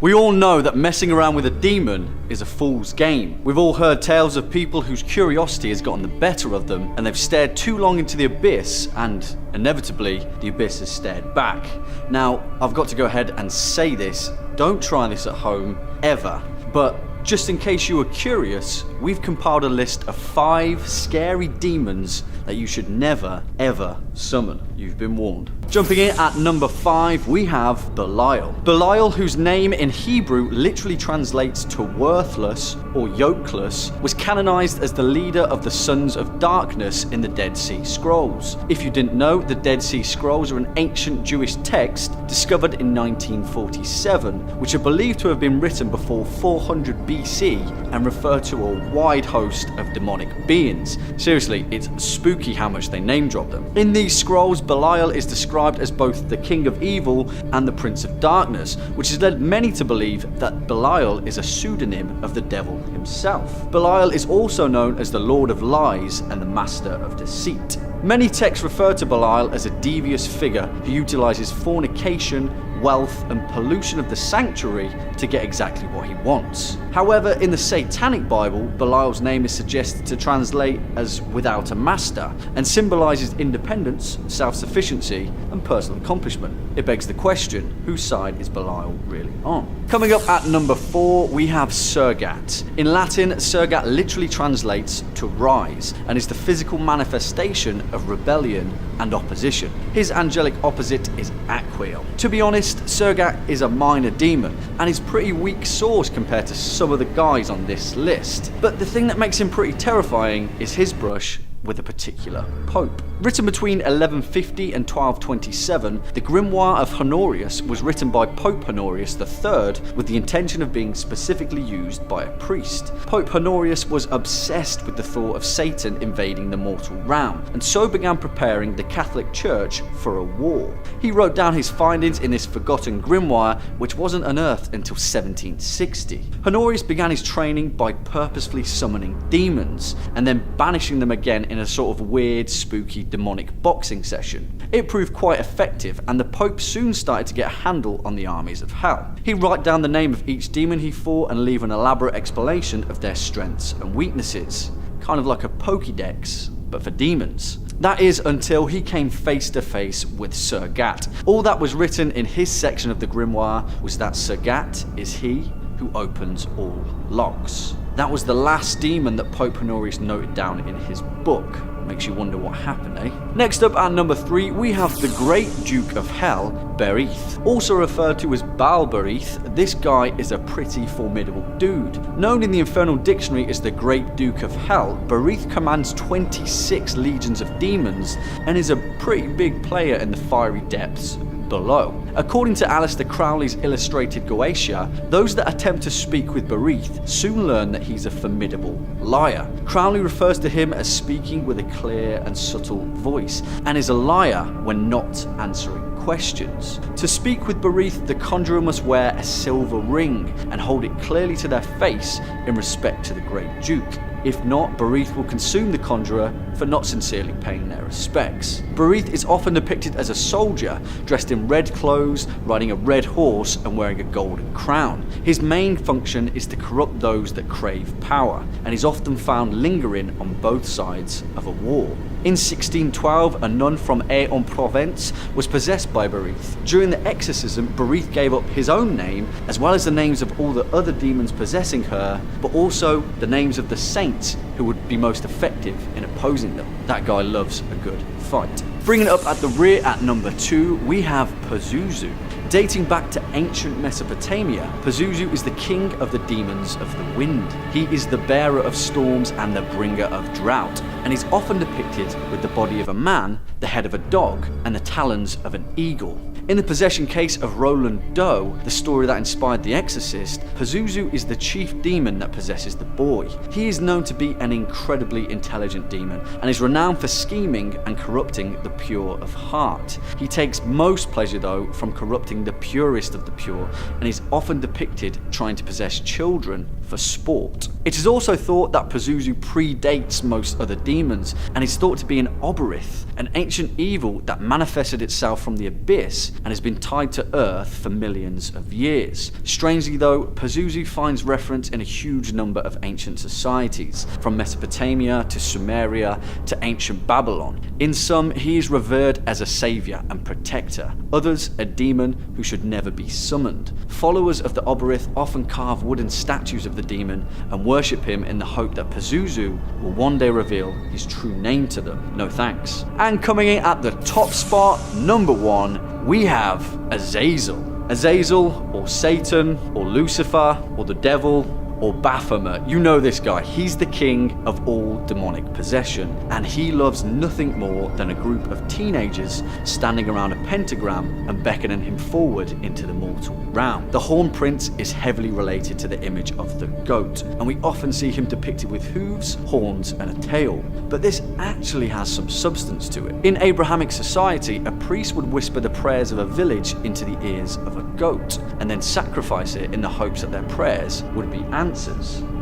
We all know that messing around with a demon is a fool's game. We've all heard tales of people whose curiosity has gotten the better of them and they've stared too long into the abyss and, inevitably, the abyss has stared back. Now, I've got to go ahead and say this, don't try this at home, ever. But just in case you were curious, we've compiled a list of 5 scary demons that you should never, ever summon. You've been warned. Jumping in at number 5, we have Belial. Belial, whose name in Hebrew literally translates to worthless or yokeless, was canonized as the leader of the Sons of Darkness in the Dead Sea Scrolls. If you didn't know, the Dead Sea Scrolls are an ancient Jewish text discovered in 1947, which are believed to have been written before 400 BC and refer to a wide host of demonic beings. Seriously, it's spooky how much they name drop them. In these scrolls, Belial is described as both the King of Evil and the Prince of Darkness, which has led many to believe that Belial is a pseudonym of the devil himself. Belial is also known as the Lord of Lies and the Master of Deceit. Many texts refer to Belial as a devious figure who utilizes fornication, wealth, and pollution of the sanctuary to get exactly what he wants. However, in the Satanic Bible, Belial's name is suggested to translate as without a master and symbolizes independence, self-sufficiency, and personal accomplishment. It begs the question, whose side is Belial really on? Coming up at number 4, we have Surgat. In Latin, Surgat literally translates to rise and is the physical manifestation of rebellion and opposition. His angelic opposite is Aquiel. To be honest, Surgat is a minor demon and is pretty weak sauce compared to some of the guys on this list. But the thing that makes him pretty terrifying is his brush with a particular pope. Written between 1150 and 1227, the Grimoire of Honorius was written by Pope Honorius III with the intention of being specifically used by a priest. Pope Honorius was obsessed with the thought of Satan invading the mortal realm, and so began preparing the Catholic Church for a war. He wrote down his findings in this forgotten grimoire, which wasn't unearthed until 1760. Honorius began his training by purposefully summoning demons, and then banishing them again in a sort of weird, spooky, demonic boxing session. It proved quite effective, and the Pope soon started to get a handle on the armies of hell. He'd write down the name of each demon he fought and leave an elaborate explanation of their strengths and weaknesses. Kind of like a Pokédex, but for demons. That is until he came face to face with Surgat. All that was written in his section of the grimoire was that Surgat is he who opens all locks. That was the last demon that Pope Honorius noted down in his book. Makes you wonder what happened, eh? Next up at number 3, we have the Great Duke of Hell, Berith. Also referred to as Baal Berith, this guy is a pretty formidable dude. Known in the Infernal Dictionary as the Great Duke of Hell, Berith commands 26 legions of demons and is a pretty big player in the fiery depths below. According to Aleister Crowley's illustrated Goetia, those that attempt to speak with Berith soon learn that he's a formidable liar. Crowley refers to him as speaking with a clear and subtle voice, and is a liar when not answering questions. To speak with Berith, the conjurer must wear a silver ring and hold it clearly to their face in respect to the Great Duke. If not, Berith will consume the conjurer for not sincerely paying their respects. Berith is often depicted as a soldier, dressed in red clothes, riding a red horse and wearing a golden crown. His main function is to corrupt those that crave power, and is often found lingering on both sides of a war. In 1612, a nun from Aix-en-Provence was possessed by Berith. During the exorcism, Berith gave up his own name, as well as the names of all the other demons possessing her, but also the names of the saints who would be most effective in opposing them. That guy loves a good fight. Bringing it up at the rear at number 2, we have Pazuzu. Dating back to ancient Mesopotamia, Pazuzu is the king of the demons of the wind. He is the bearer of storms and the bringer of drought, and is often depicted with the body of a man, the head of a dog, and the talons of an eagle. In the possession case of Roland Doe, the story that inspired The Exorcist, Pazuzu is the chief demon that possesses the boy. He is known to be an incredibly intelligent demon and is renowned for scheming and corrupting the pure of heart. He takes most pleasure though from corrupting the purest of the pure, and is often depicted trying to possess children for sport. It is also thought that Pazuzu predates most other demons and is thought to be an Oberith, an ancient evil that manifested itself from the abyss and has been tied to Earth for millions of years. Strangely though, Pazuzu finds reference in a huge number of ancient societies, from Mesopotamia to Sumeria to ancient Babylon. In some, he is revered as a savior and protector, others a demon who should never be summoned. Followers of the Berith often carve wooden statues of the demon and worship him in the hope that Pazuzu will one day reveal his true name to them. No thanks. And coming in at the top spot, number 1, we have Azazel. Azazel, or Satan, or Lucifer, or the devil, or Baphomet. You know this guy. He's the king of all demonic possession, and he loves nothing more than a group of teenagers standing around a pentagram and beckoning him forward into the mortal realm. The Horn Prince is heavily related to the image of the goat, and we often see him depicted with hooves, horns, and a tail. But this actually has some substance to it. In Abrahamic society, a priest would whisper the prayers of a village into the ears of a goat, and then sacrifice it in the hopes that their prayers would be answered.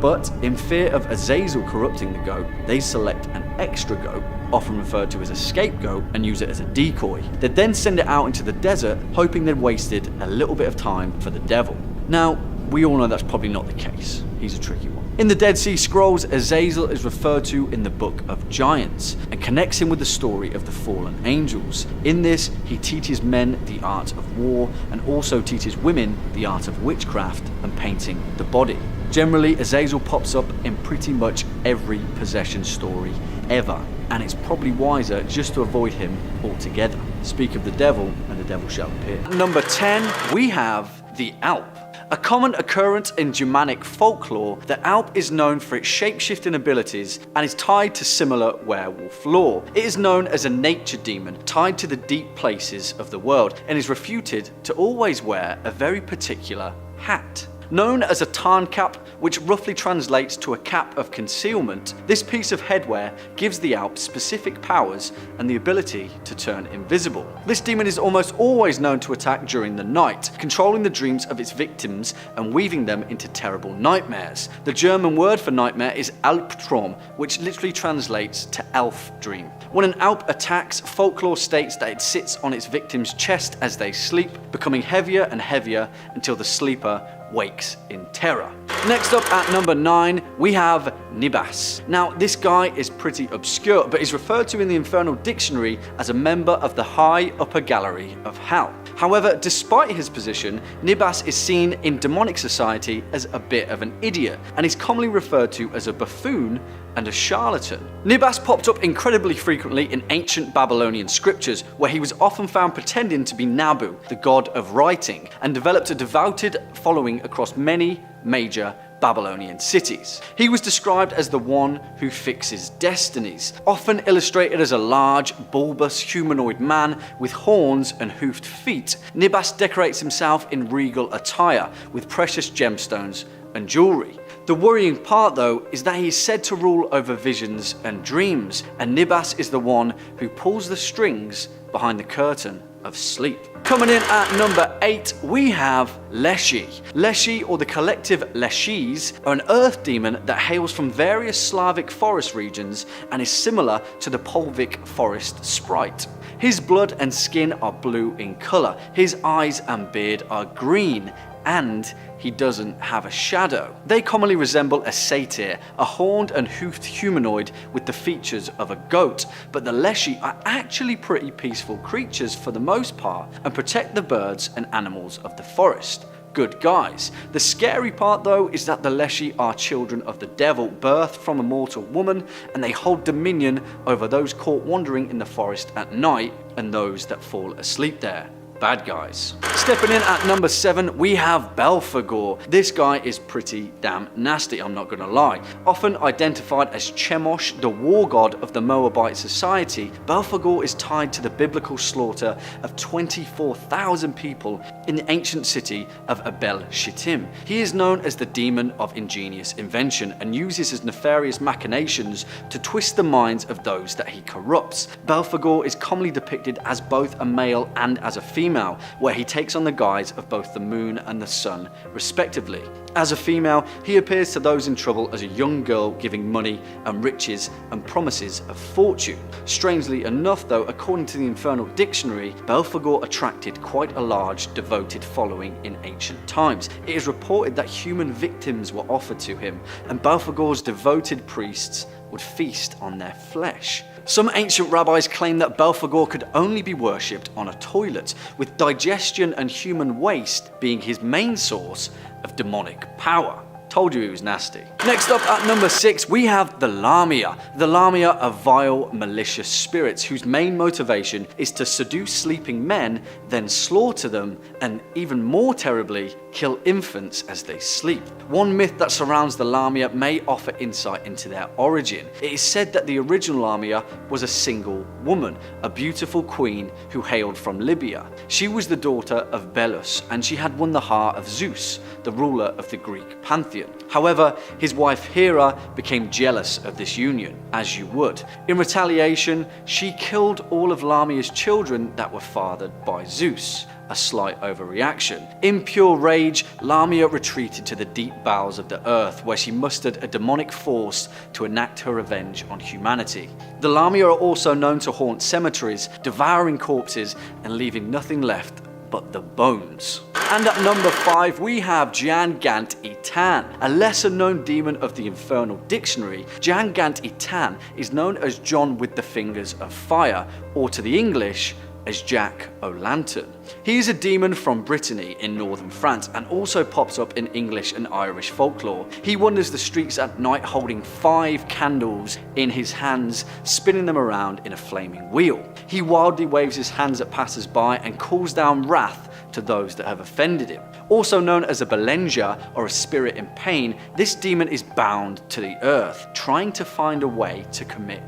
But in fear of Azazel corrupting the goat, they select an extra goat, often referred to as a scapegoat, and use it as a decoy. They'd then send it out into the desert, hoping they'd wasted a little bit of time for the devil. Now, we all know that's probably not the case. He's a tricky one. In the Dead Sea Scrolls, Azazel is referred to in the Book of Giants and connects him with the story of the fallen angels. In this, he teaches men the art of war and also teaches women the art of witchcraft and painting the body. Generally, Azazel pops up in pretty much every possession story ever, and it's probably wiser just to avoid him altogether. Speak of the devil, and the devil shall appear. Number 10, we have the Alp. A common occurrence in Germanic folklore, the Alp is known for its shape-shifting abilities and is tied to similar werewolf lore. It is known as a nature demon tied to the deep places of the world and is reputed to always wear a very particular hat. Known as a tarn cap, which roughly translates to a cap of concealment, this piece of headwear gives the Alp specific powers and the ability to turn invisible. This demon is almost always known to attack during the night, controlling the dreams of its victims and weaving them into terrible nightmares. The German word for nightmare is Albtraum, which literally translates to elf dream. When an Alp attacks, folklore states that it sits on its victim's chest as they sleep, becoming heavier and heavier until the sleeper wakes in terror. Next up at number 9, we have Nybbas. Now, this guy is pretty obscure, but is referred to in the Infernal Dictionary as a member of the high upper gallery of hell. However, despite his position, Nybbas is seen in demonic society as a bit of an idiot, and is commonly referred to as a buffoon and a charlatan. Nybbas popped up incredibly frequently in ancient Babylonian scriptures, where he was often found pretending to be Nabu, the god of writing, and developed a devoted following across many major Babylonian cities. He was described as the one who fixes destinies, often illustrated as a large, bulbous humanoid man with horns and hoofed feet. Nybbas decorates himself in regal attire with precious gemstones and jewelry. The worrying part, though, is that he is said to rule over visions and dreams, and Nybbas is the one who pulls the strings behind the curtain of sleep. Coming in at number 8, we have Leshy. Leshy, or the collective Leshys, are an earth demon that hails from various Slavic forest regions and is similar to the Polvic forest sprite. His blood and skin are blue in colour, his eyes and beard are green, and he doesn't have a shadow. They commonly resemble a satyr, a horned and hoofed humanoid with the features of a goat, but the Leshy are actually pretty peaceful creatures for the most part and protect the birds and animals of the forest. Good guys. The scary part, though, is that the Leshy are children of the devil, birthed from a mortal woman, and they hold dominion over those caught wandering in the forest at night and those that fall asleep there. Bad guys. Stepping in at number 7, we have Belphegor. This guy is pretty damn nasty, I'm not gonna lie. Often identified as Chemosh, the war god of the Moabite society, Belphegor is tied to the biblical slaughter of 24,000 people in the ancient city of Abel Shittim. He is known as the demon of ingenious invention and uses his nefarious machinations to twist the minds of those that he corrupts. Belphegor is commonly depicted as both a male and as a female, female, where he takes on the guise of both the moon and the sun, respectively. As a female, he appears to those in trouble as a young girl giving money and riches and promises of fortune. Strangely enough though, according to the Infernal Dictionary, Belphegor attracted quite a large devoted following in ancient times. It is reported that human victims were offered to him, and Belphegor's devoted priests would feast on their flesh. Some ancient rabbis claim that Belphegor could only be worshipped on a toilet, with digestion and human waste being his main source of demonic power. Told you he was nasty. Next up at number 6, we have the Lamia. The Lamia are vile, malicious spirits whose main motivation is to seduce sleeping men, then slaughter them, and even more terribly, kill infants as they sleep. One myth that surrounds the Lamia may offer insight into their origin. It is said that the original Lamia was a single woman, a beautiful queen who hailed from Libya. She was the daughter of Belus, and she had won the heart of Zeus, the ruler of the Greek pantheon. However, his wife Hera became jealous of this union, as you would. In retaliation, she killed all of Lamia's children that were fathered by Zeus. A slight overreaction. In pure rage, Lamia retreated to the deep bowels of the earth, where she mustered a demonic force to enact her revenge on humanity. The Lamia are also known to haunt cemeteries, devouring corpses and leaving nothing left but the bones. And at number 5, we have Jan Gant Itan, a lesser known demon of the Infernal Dictionary. Jan Gant Itan is known as John with the Fingers of Fire, or to the English, as Jack O'Lantern. He is a demon from Brittany in northern France and also pops up in English and Irish folklore. He wanders the streets at night holding 5 candles in his hands, spinning them around in a flaming wheel. He wildly waves his hands at passers-by and calls down wrath to those that have offended him. Also known as a Belenja, or a spirit in pain, this demon is bound to the earth, trying to find a way to commit.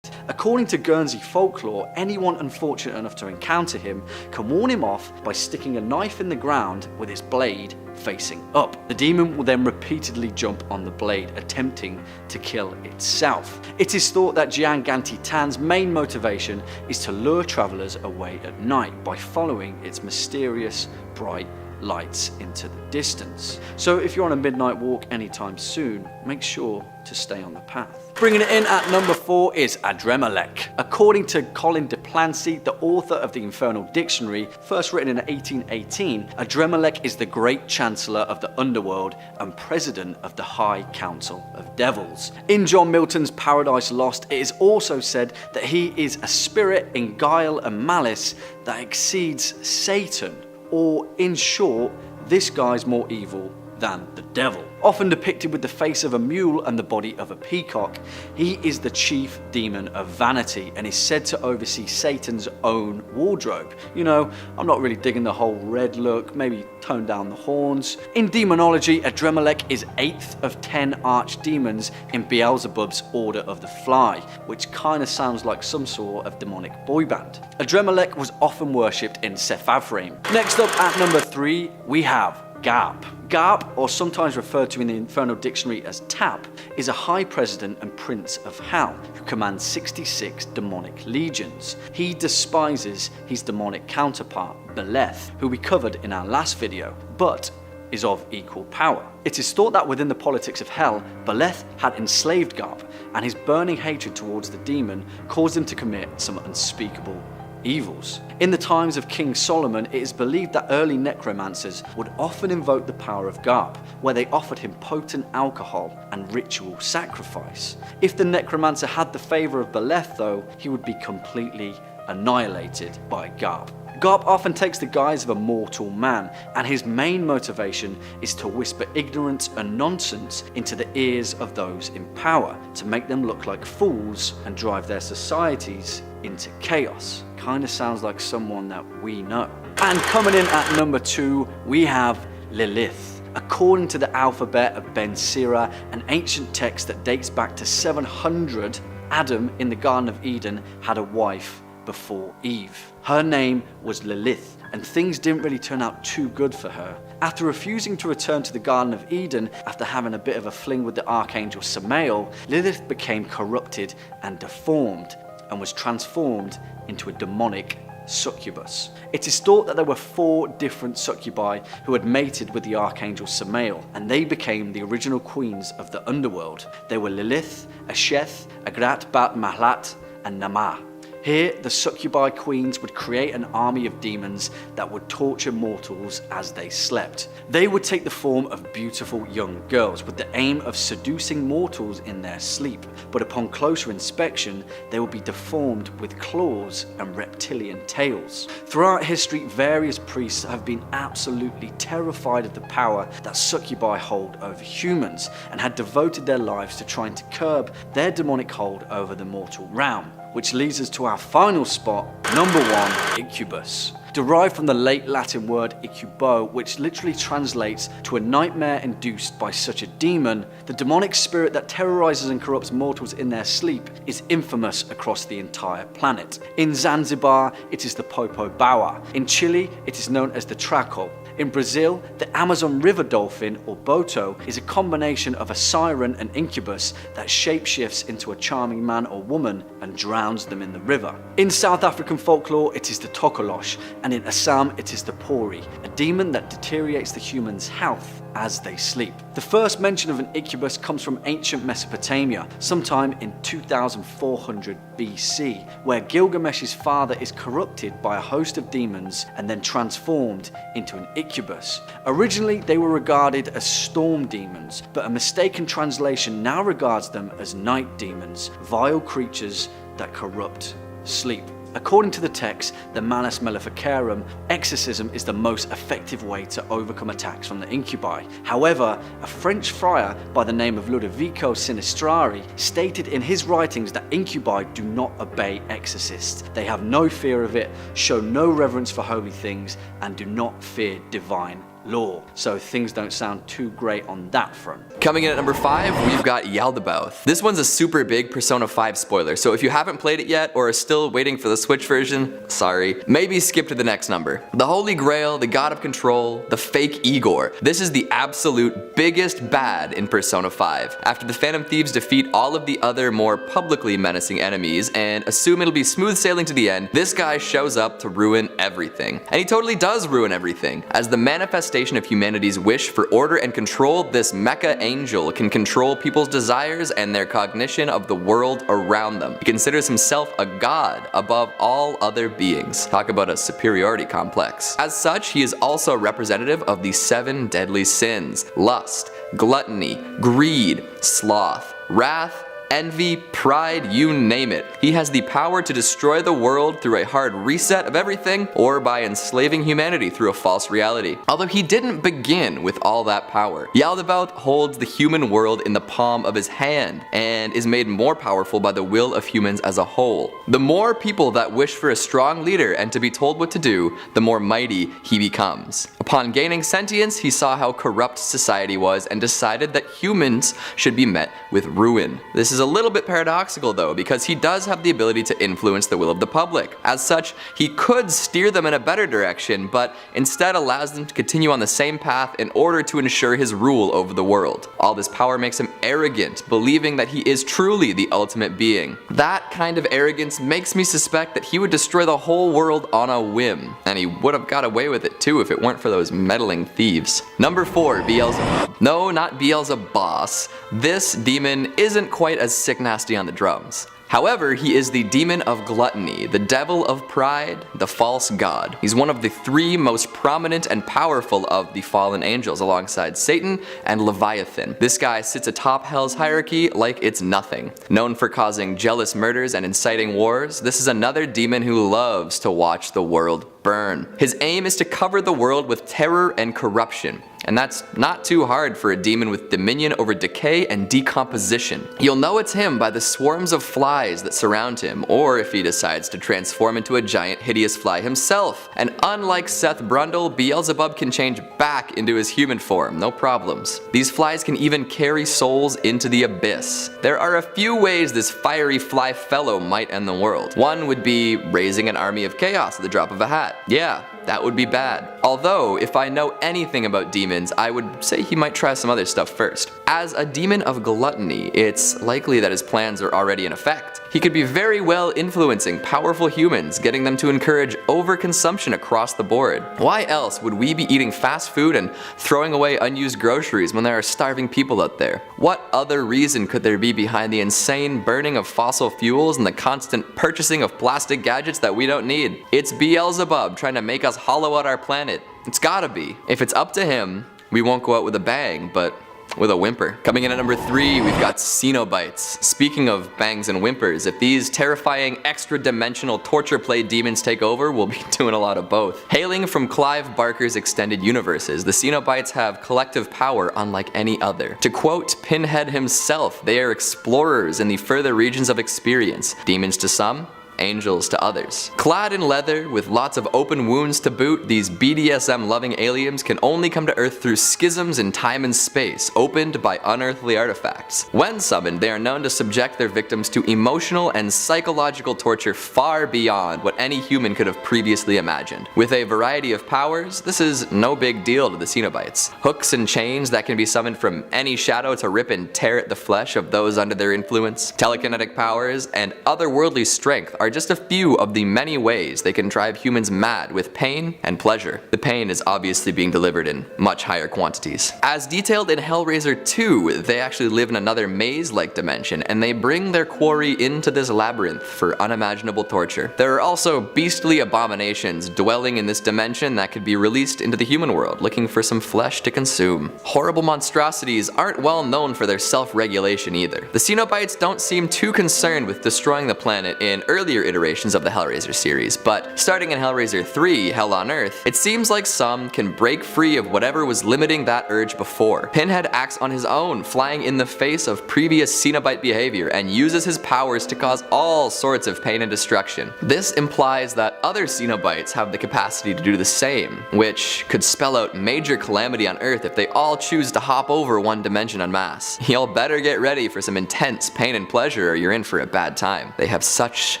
According to Guernsey folklore, anyone unfortunate enough to encounter him can warn him off by sticking a knife in the ground with its blade facing up. The demon will then repeatedly jump on the blade, attempting to kill itself. It is thought that Jan Gant Itan's main motivation is to lure travelers away at night by following its mysterious, bright lights into the distance. So if you're on a midnight walk anytime soon, make sure to stay on the path. Bringing it in at number 4 is Adremelech. According to Colin de Plancy, the author of the Infernal Dictionary, first written in 1818, Adremelech is the great chancellor of the underworld and president of the High Council of Devils. In John Milton's Paradise Lost, it is also said that he is a spirit in guile and malice that exceeds Satan, or in short, this guy's more evil than the devil. Often depicted with the face of a mule and the body of a peacock, he is the chief demon of vanity and is said to oversee Satan's own wardrobe. You know, I'm not really digging the whole red look, maybe tone down the horns. In demonology, Adremelech is 8th of 10 archdemons in Beelzebub's Order of the Fly, which kind of sounds like some sort of demonic boy band. Adremelech was often worshipped in Sephavaim. Next up at number 3, we have Garp. Garp, or sometimes referred to in the Infernal Dictionary as Tap, is a high president and prince of hell who commands 66 demonic legions. He despises his demonic counterpart, Belith, who we covered in our last video, but is of equal power. It is thought that within the politics of hell, Belith had enslaved Garp, and his burning hatred towards the demon caused him to commit some unspeakable evils. In the times of King Solomon, it is believed that early necromancers would often invoke the power of Garp, where they offered him potent alcohol and ritual sacrifice. If the necromancer had the favour of Belith though, he would be completely annihilated by Garp. Garp often takes the guise of a mortal man, and his main motivation is to whisper ignorance and nonsense into the ears of those in power, to make them look like fools and drive their societies into chaos. Kinda sounds like someone that we know. And coming in at number 2, we have Lilith. According to the alphabet of Ben Sira, an ancient text that dates back to 700, Adam in the Garden of Eden had a wife before Eve. Her name was Lilith, and things didn't really turn out too good for her. After refusing to return to the Garden of Eden after having a bit of a fling with the archangel Samael, Lilith became corrupted and deformed, and was transformed into a demonic succubus. It is thought that there were 4 different succubi who had mated with the archangel Samael, and they became the original queens of the underworld. They were Lilith, Asheth, Agrat Bat Mahlat, and Nama. Here, the succubi queens would create an army of demons that would torture mortals as they slept. They would take the form of beautiful young girls with the aim of seducing mortals in their sleep, but upon closer inspection, they would be deformed with claws and reptilian tails. Throughout history, various priests have been absolutely terrified of the power that succubi hold over humans and had devoted their lives to trying to curb their demonic hold over the mortal realm. Which leads us to our final spot, number 1, incubus. Derived from the late Latin word incubo, which literally translates to a nightmare induced by such a demon, the demonic spirit that terrorizes and corrupts mortals in their sleep is infamous across the entire planet. In Zanzibar, it is the Popo Bawa. In Chile, it is known as the Traco. In Brazil, the Amazon river dolphin, or boto, is a combination of a siren and incubus that shapeshifts into a charming man or woman and drowns them in the river. In South African folklore, it is the tokolosh, and in Assam, it is the pori, a demon that deteriorates the human's health as they sleep. The first mention of an incubus comes from ancient Mesopotamia, sometime in 2400 BC, where Gilgamesh's father is corrupted by a host of demons and then transformed into an incubus. Originally, they were regarded as storm demons, but a mistaken translation now regards them as night demons, vile creatures that corrupt sleep. According to the text, the Manus Maleficarum, exorcism is the most effective way to overcome attacks from the incubi. However, a French friar by the name of Ludovico Sinistrari stated in his writings that incubi do not obey exorcists. They have no fear of it, show no reverence for holy things, and do not fear divine law. So things don't sound too great on that front. Coming in at number 5, we've got Yaldabaoth. This one's a super big Persona 5 spoiler, so if you haven't played it yet or are still waiting for the Switch version, sorry, maybe skip to the next number. The Holy Grail, the God of Control, the fake Igor. This is the absolute biggest bad in Persona 5. After the Phantom Thieves defeat all of the other more publicly menacing enemies and assume it'll be smooth sailing to the end, this guy shows up to ruin everything. And he totally does ruin everything. As the manifestation of humanity's wish for order and control, this mecha angel can control people's desires and their cognition of the world around them. He considers himself a god above all other beings. Talk about a superiority complex. As such, he is also representative of the 7 deadly sins: lust, gluttony, greed, sloth, wrath, envy, pride, you name it. He has the power to destroy the world through a hard reset of everything, or by enslaving humanity through a false reality. Although he didn't begin with all that power. Yaldabaoth holds the human world in the palm of his hand, and is made more powerful by the will of humans as a whole. The more people that wish for a strong leader and to be told what to do, the more mighty he becomes. Upon gaining sentience, he saw how corrupt society was and decided that humans should be met with ruin. This is a little bit paradoxical though, because he does have the ability to influence the will of the public. As such, he could steer them in a better direction, but instead allows them to continue on the same path in order to ensure his rule over the world. All this power makes him arrogant, believing that he is truly the ultimate being. That kind of arrogance makes me suspect that he would destroy the whole world on a whim, and he would have got away with it too if it weren't for those meddling thieves. Number 4, Beelzebub. No, not Beelzebos. This demon isn't quite as sick nasty on the drums. However, he is the demon of gluttony, the devil of pride, the false god. He's one of the 3 most prominent and powerful of the fallen angels alongside Satan and Leviathan. This guy sits atop Hell's hierarchy like it's nothing. Known for causing jealous murders and inciting wars, this is another demon who loves to watch the world burn. His aim is to cover the world with terror and corruption. And that's not too hard for a demon with dominion over decay and decomposition. You'll know it's him by the swarms of flies that surround him, or if he decides to transform into a giant hideous fly himself. And unlike Seth Brundle, Beelzebub can change back into his human form, no problems. These flies can even carry souls into the abyss. There are a few ways this fiery fly fellow might end the world. One would be raising an army of chaos at the drop of a hat. Yeah, that would be bad. Although, if I know anything about demons, I would say he might try some other stuff first. As a demon of gluttony, it's likely that his plans are already in effect. He could be very well influencing powerful humans, getting them to encourage overconsumption across the board. Why else would we be eating fast food and throwing away unused groceries when there are starving people out there? What other reason could there be behind the insane burning of fossil fuels and the constant purchasing of plastic gadgets that we don't need? It's Beelzebub trying to make us hollow out our planet. It's gotta be. If it's up to him, we won't go out with a bang, but with a whimper. Coming in at number 3, we've got Cenobites. Speaking of bangs and whimpers, if these terrifying extra-dimensional torture play demons take over, we'll be doing a lot of both. Hailing from Clive Barker's extended universes, the Cenobites have collective power unlike any other. To quote Pinhead himself, they are explorers in the further regions of experience. Demons to some, angels to others. Clad in leather, with lots of open wounds to boot, these BDSM-loving aliens can only come to Earth through schisms in time and space, opened by unearthly artifacts. When summoned, they are known to subject their victims to emotional and psychological torture far beyond what any human could have previously imagined. With a variety of powers, this is no big deal to the Cenobites. Hooks and chains that can be summoned from any shadow to rip and tear at the flesh of those under their influence, telekinetic powers, and otherworldly strength are just a few of the many ways they can drive humans mad with pain and pleasure. The pain is obviously being delivered in much higher quantities. As detailed in Hellraiser 2, they actually live in another maze-like dimension, and they bring their quarry into this labyrinth for unimaginable torture. There are also beastly abominations dwelling in this dimension that could be released into the human world, looking for some flesh to consume. Horrible monstrosities aren't well known for their self-regulation either. The Cenobites don't seem too concerned with destroying the planet in earlier iterations of the Hellraiser series, but starting in Hellraiser 3, Hell on Earth, it seems like some can break free of whatever was limiting that urge before. Pinhead acts on his own, flying in the face of previous Cenobite behavior, and uses his powers to cause all sorts of pain and destruction. This implies that other Cenobites have the capacity to do the same, which could spell out major calamity on Earth if they all choose to hop over one dimension en masse. Y'all better get ready for some intense pain and pleasure, or you're in for a bad time. They have such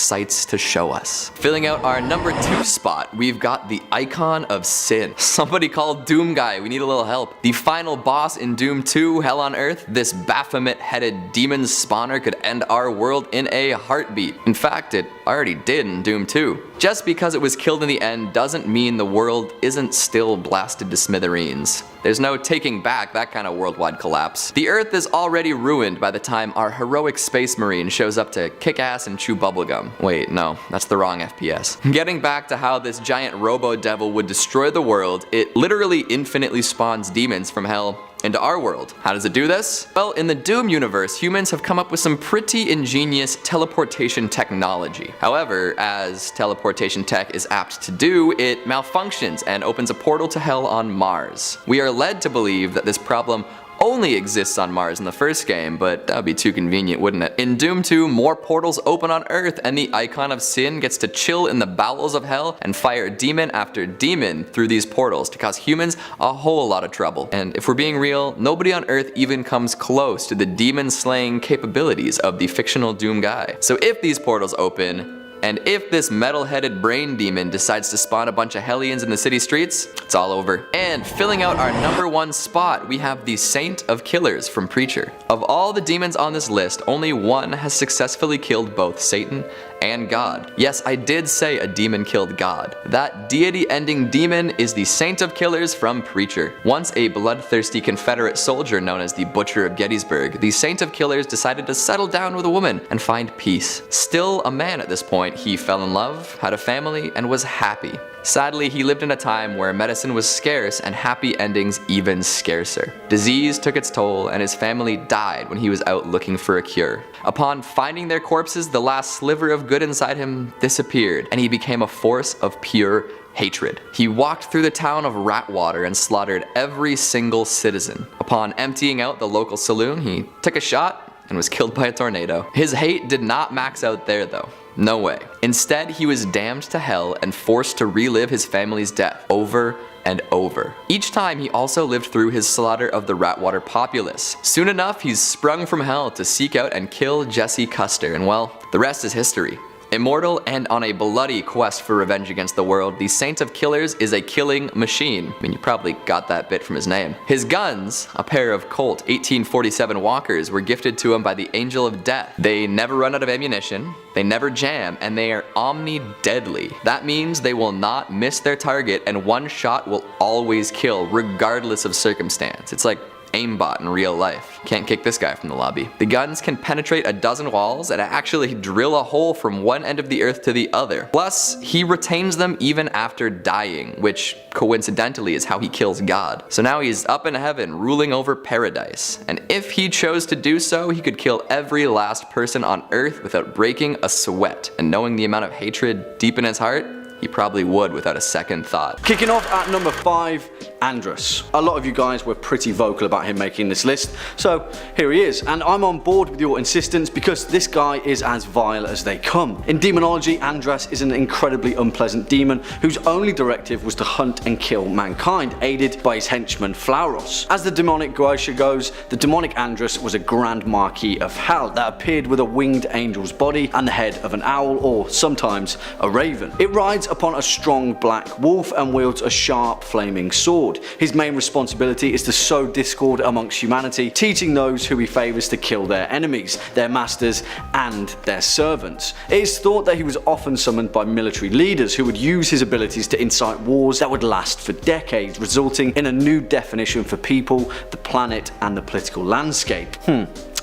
sights to show us. Filling out our number 2 spot, we've got the Icon of Sin. Somebody called Doom Guy, we need a little help. The final boss in Doom 2, Hell on Earth, this Baphomet-headed demon spawner could end our world in a heartbeat. In fact, it already did in Doom 2. Just because it was killed in the end doesn't mean the world isn't still blasted to smithereens. There's no taking back that kind of worldwide collapse. The Earth is already ruined by the time our heroic space marine shows up to kick ass and chew bubblegum. Wait, no, that's the wrong FPS. Getting back to how this giant robo-devil would destroy the world, it literally infinitely spawns demons from hell into our world. How does it do this? Well, in the Doom universe, humans have come up with some pretty ingenious teleportation technology. However, as teleportation tech is apt to do, it malfunctions and opens a portal to hell on Mars. We are led to believe that this problem only exists on Mars in the first game, but that would be too convenient, wouldn't it? In Doom 2, more portals open on Earth, and the Icon of Sin gets to chill in the bowels of hell and fire demon after demon through these portals to cause humans a whole lot of trouble. And if we're being real, nobody on Earth even comes close to the demon-slaying capabilities of the fictional Doom Guy. So if these portals open, and if this metal-headed brain demon decides to spawn a bunch of Hellions in the city streets, it's all over. And filling out our number 1 spot, we have the Saint of Killers from Preacher. Of all the demons on this list, only one has successfully killed both Satan and God. Yes, I did say a demon killed God. That deity-ending demon is the Saint of Killers from Preacher. Once a bloodthirsty Confederate soldier known as the Butcher of Gettysburg, the Saint of Killers decided to settle down with a woman and find peace. Still a man at this point, he fell in love, had a family, and was happy. Sadly, he lived in a time where medicine was scarce and happy endings even scarcer. Disease took its toll, and his family died when he was out looking for a cure. Upon finding their corpses, the last sliver of good inside him disappeared, and he became a force of pure hatred. He walked through the town of Ratwater and slaughtered every single citizen. Upon emptying out the local saloon, he took a shot and was killed by a tornado. His hate did not max out there though. No way. Instead, he was damned to hell and forced to relive his family's death over and over. Each time, he also lived through his slaughter of the Ratwater populace. Soon enough, he's sprung from hell to seek out and kill Jesse Custer, and well, the rest is history. Immortal and on a bloody quest for revenge against the world, the Saint of Killers is a killing machine. I mean, you probably got that bit from his name. His guns, a pair of Colt 1847 Walkers, were gifted to him by the Angel of Death. They never run out of ammunition, they never jam, and they are omni-deadly. That means they will not miss their target, and one shot will always kill, regardless of circumstance. It's like aimbot in real life. Can't kick this guy from the lobby. The guns can penetrate a dozen walls and actually drill a hole from one end of the earth to the other. Plus, he retains them even after dying, which coincidentally is how he kills God. So now he's up in heaven, ruling over paradise. And if he chose to do so, he could kill every last person on earth without breaking a sweat. And knowing the amount of hatred deep in his heart, he probably would without a second thought. Kicking off at number 5, Andrus. A lot of you guys were pretty vocal about him making this list, so here he is. And I'm on board with your insistence because this guy is as vile as they come. In demonology, Andrus is an incredibly unpleasant demon whose only directive was to hunt and kill mankind, aided by his henchman Flauros. As the demonic Gracia goes, the demonic Andrus was a grand marquis of hell that appeared with a winged angel's body and the head of an owl, or sometimes a raven. It rides upon a strong black wolf and wields a sharp flaming sword. His main responsibility is to sow discord amongst humanity, teaching those who he favours to kill their enemies, their masters and their servants. It is thought that he was often summoned by military leaders who would use his abilities to incite wars that would last for decades, resulting in a new definition for people, the planet and the political landscape.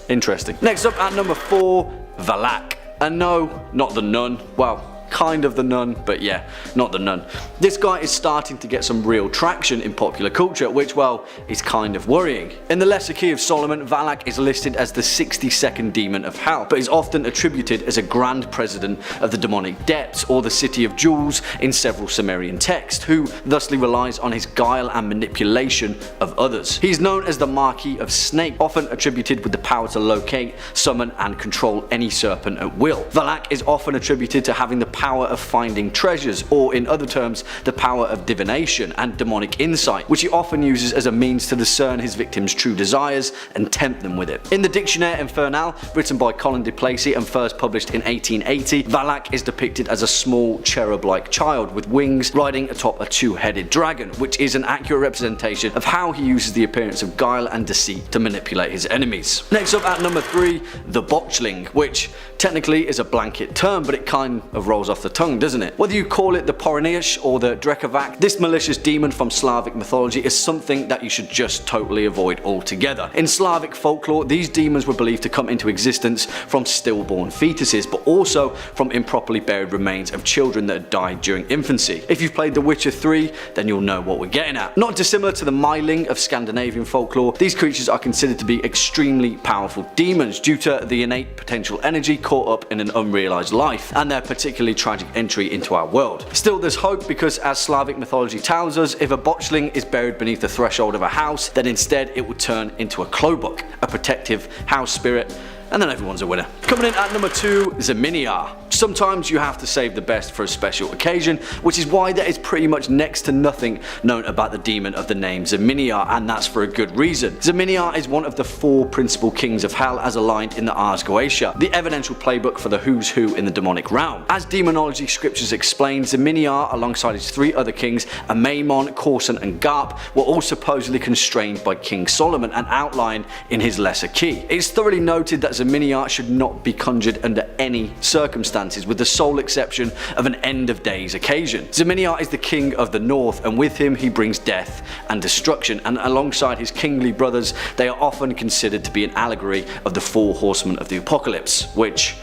Interesting. Next up at number 4, Valak. And no, not the nun. Well, kind of the nun, but yeah, not the nun. This guy is starting to get some real traction in popular culture, which, well, is kind of worrying. In the Lesser Key of Solomon, Valak is listed as the 62nd demon of hell, but is often attributed as a grand president of the demonic depths, or the city of jewels in several Sumerian texts, who thusly relies on his guile and manipulation of others. He is known as the Marquis of Snake, often attributed with the power to locate, summon and control any serpent at will. Valak is often attributed to having the power of finding treasures, or in other terms, the power of divination and demonic insight, which he often uses as a means to discern his victims' true desires and tempt them with it. In the Dictionnaire Infernal, written by Colin de Placey and first published in 1880, Valak is depicted as a small cherub-like child with wings riding atop a two-headed dragon, which is an accurate representation of how he uses the appearance of guile and deceit to manipulate his enemies. Next up at number 3, the Botchling, which technically is a blanket term, but it kind of rolls off the tongue, doesn't it? Whether you call it the Porinish or the Drekavac, this malicious demon from Slavic mythology is something that you should just totally avoid altogether. In Slavic folklore, these demons were believed to come into existence from stillborn fetuses, but also from improperly buried remains of children that had died during infancy. If you've played The Witcher 3, then you'll know what we're getting at. Not dissimilar to the Myling of Scandinavian folklore, these creatures are considered to be extremely powerful demons due to the innate potential energy caught up in an unrealized life, and their particularly tragic entry into our world. Still, there's hope, because as Slavic mythology tells us, if a botchling is buried beneath the threshold of a house, then instead it would turn into a klobuk, a protective house spirit, and then everyone's a winner. Coming in at number 2, Zeminiar. Sometimes you have to save the best for a special occasion, which is why there is pretty much next to nothing known about the demon of the name Zeminiar, and that's for a good reason. Zeminiar is one of the 4 principal kings of hell as aligned in the Ars Goetia, the evidential playbook for the who's who in the demonic realm. As demonology scriptures explain, Zeminiar, alongside his 3 other kings, Amaimon, Corson and Garp, were all supposedly constrained by King Solomon and outlined in his Lesser Key. It is thoroughly noted that Zeminiar should not be conjured under any circumstances, with the sole exception of an end of days occasion. Zeminiar is the king of the north, and with him he brings death and destruction, and alongside his kingly brothers they are often considered to be an allegory of the 4 horsemen of the apocalypse, which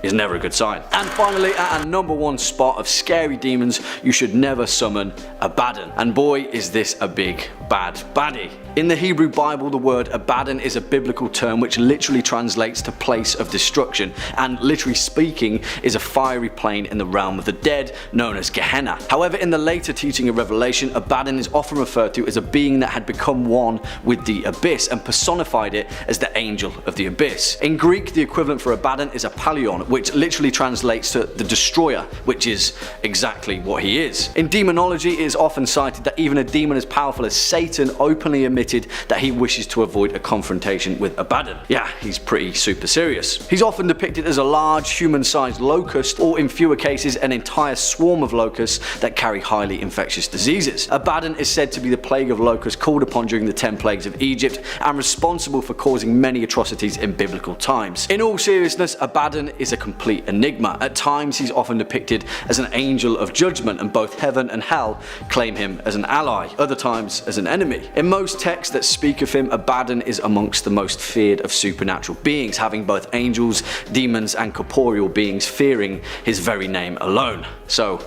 is never a good sign. And finally, at our number 1 spot of scary demons, you should never summon Abaddon. And boy, is this a big bad baddie. In the Hebrew Bible, the word Abaddon is a biblical term which literally translates to place of destruction, and literally speaking is a fiery plane in the realm of the dead known as Gehenna. However, in the later teaching of Revelation, Abaddon is often referred to as a being that had become one with the abyss and personified it as the angel of the abyss. In Greek, the equivalent for Abaddon is Apollyon, which literally translates to the destroyer, which is exactly what he is. In demonology, it is often cited that even a demon as powerful as Satan openly admitted that he wishes to avoid a confrontation with Abaddon. Yeah, he's pretty super serious. He's often depicted as a large human-sized locust, or in fewer cases an entire swarm of locusts that carry highly infectious diseases. Abaddon is said to be the plague of locusts called upon during the 10 plagues of Egypt and responsible for causing many atrocities in biblical times. In all seriousness, Abaddon is a complete enigma. At times he's often depicted as an angel of judgment, and both heaven and hell claim him as an ally, other times as an enemy. In most texts that speak of him, Abaddon is amongst the most feared of supernatural beings, having both angels, demons and corporeal beings fearing his very name alone. So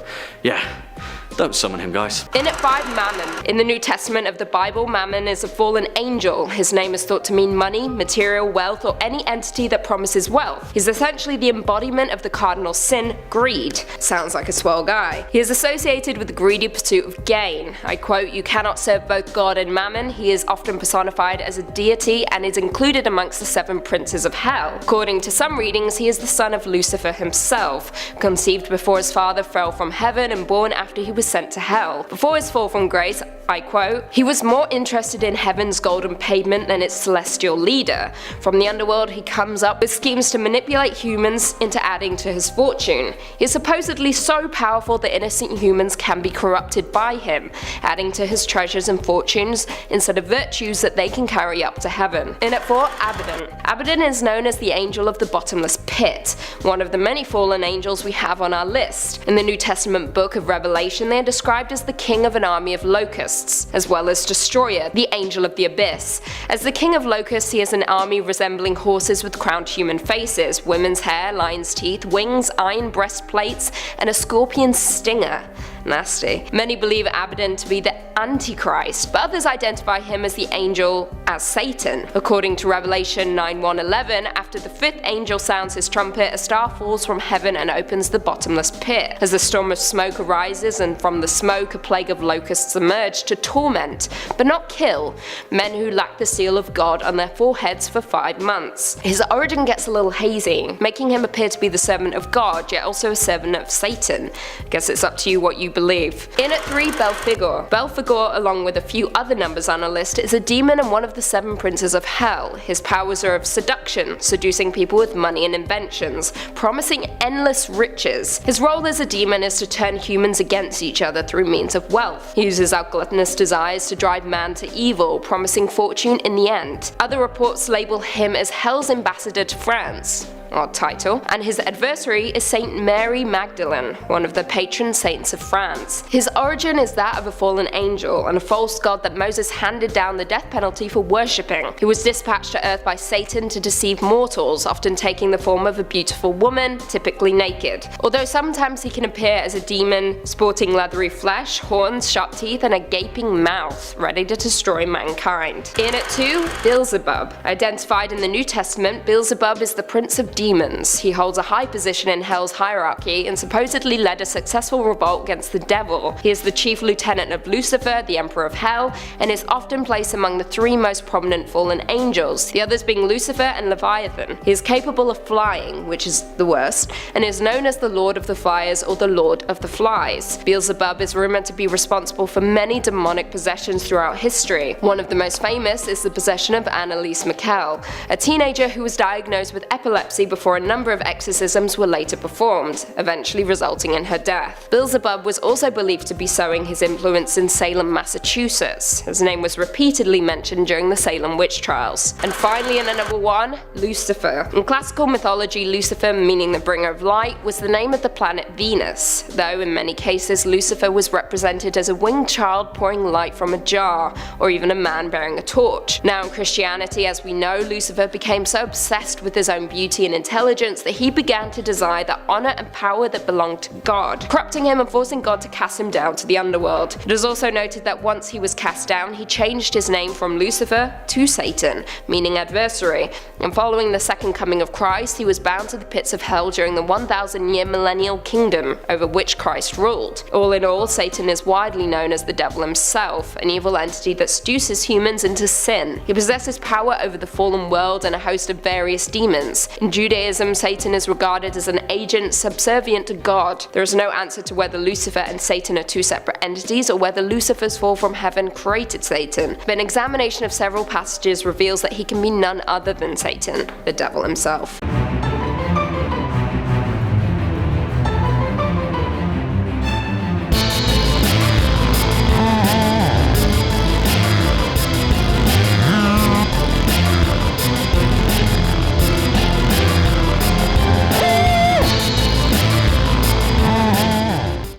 yeah, don't summon him, guys. In at 5, Mammon. In the New Testament of the Bible, Mammon is a fallen angel. His name is thought to mean money, material wealth, or any entity that promises wealth. He's essentially the embodiment of the cardinal sin, greed. Sounds like a swell guy. He is associated with the greedy pursuit of gain. I quote, "You cannot serve both God and Mammon." He is often personified as a deity and is included amongst the 7 princes of hell. According to some readings, he is the son of Lucifer himself, conceived before his father fell from heaven and born after he was sent to hell. Before his fall from grace, I quote, "He was more interested in heaven's golden pavement than its celestial leader. From the underworld he comes up with schemes to manipulate humans into adding to his fortune. He is supposedly so powerful that innocent humans can be corrupted by him, adding to his treasures and fortunes instead of virtues that they can carry up to heaven." In at 4, Abaddon. Abaddon is known as the angel of the bottomless pit, one of the many fallen angels we have on our list. In the New Testament book of Revelation, they are described as the king of an army of locusts, as well as Destroyer, the angel of the abyss. As the king of locusts, he has an army resembling horses with crowned human faces, women's hair, lion's teeth, wings, iron breastplates, and a scorpion stinger. Nasty. Many believe Abaddon to be the Antichrist, but others identify him as the angel as Satan. According to Revelation 9:1-11, after the 5th angel sounds his trumpet, a star falls from heaven and opens the bottomless pit. As a storm of smoke arises, and from the smoke a plague of locusts emerge to torment, but not kill, men who lack the seal of God on their foreheads for 5 months. His origin gets a little hazy, making him appear to be the servant of God, yet also a servant of Satan. Guess it's up to you what you believe. In at 3, Belphegor. Belphegor, along with a few other numbers on our list, is a demon and one of the 7 princes of hell. His powers are of seduction, seducing people with money and inventions, promising endless riches. His role as a demon is to turn humans against each other through means of wealth. He uses our gluttonous desires to drive man to evil, promising fortune in the end. Other reports label him as Hell's ambassador to France. Odd title. And his adversary is Saint Mary Magdalene, one of the patron saints of France. His origin is that of a fallen angel and a false god that Moses handed down the death penalty for worshipping. He was dispatched to earth by Satan to deceive mortals, often taking the form of a beautiful woman, typically naked. Although sometimes he can appear as a demon, sporting leathery flesh, horns, sharp teeth, and a gaping mouth, ready to destroy mankind. In at 2, Beelzebub. Identified in the New Testament, Beelzebub is the prince of demons. He holds a high position in Hell's hierarchy and supposedly led a successful revolt against the devil. He is the chief lieutenant of Lucifer, the emperor of hell, and is often placed among the 3 most prominent fallen angels, the others being Lucifer and Leviathan. He is capable of flying, which is the worst, and is known as the Lord of the Fires or the Lord of the Flies. Beelzebub is rumored to be responsible for many demonic possessions throughout history. One of the most famous is the possession of Annalise Michel, a teenager who was diagnosed with epilepsy before a number of exorcisms were later performed, eventually resulting in her death. Beelzebub was also believed to be sowing his influence in Salem, Massachusetts. His name was repeatedly mentioned during the Salem witch trials. And finally, in at number 1, Lucifer. In classical mythology, Lucifer, meaning the bringer of light, was the name of the planet Venus, though in many cases Lucifer was represented as a winged child pouring light from a jar, or even a man bearing a torch. Now in Christianity, as we know, Lucifer became so obsessed with his own beauty and intelligence that he began to desire the honor and power that belonged to God, corrupting him and forcing God to cast him down to the underworld. It is also noted that once he was cast down, he changed his name from Lucifer to Satan, meaning adversary, and following the second coming of Christ, he was bound to the pits of hell during the 1,000-year millennial kingdom over which Christ ruled. All in all, Satan is widely known as the devil himself, an evil entity that seduces humans into sin. He possesses power over the fallen world and a host of various demons, induced Judaism, Satan is regarded as an agent subservient to God. There is no answer to whether Lucifer and Satan are two separate entities or whether Lucifer's fall from heaven created Satan, but an examination of several passages reveals that he can be none other than Satan, the devil himself.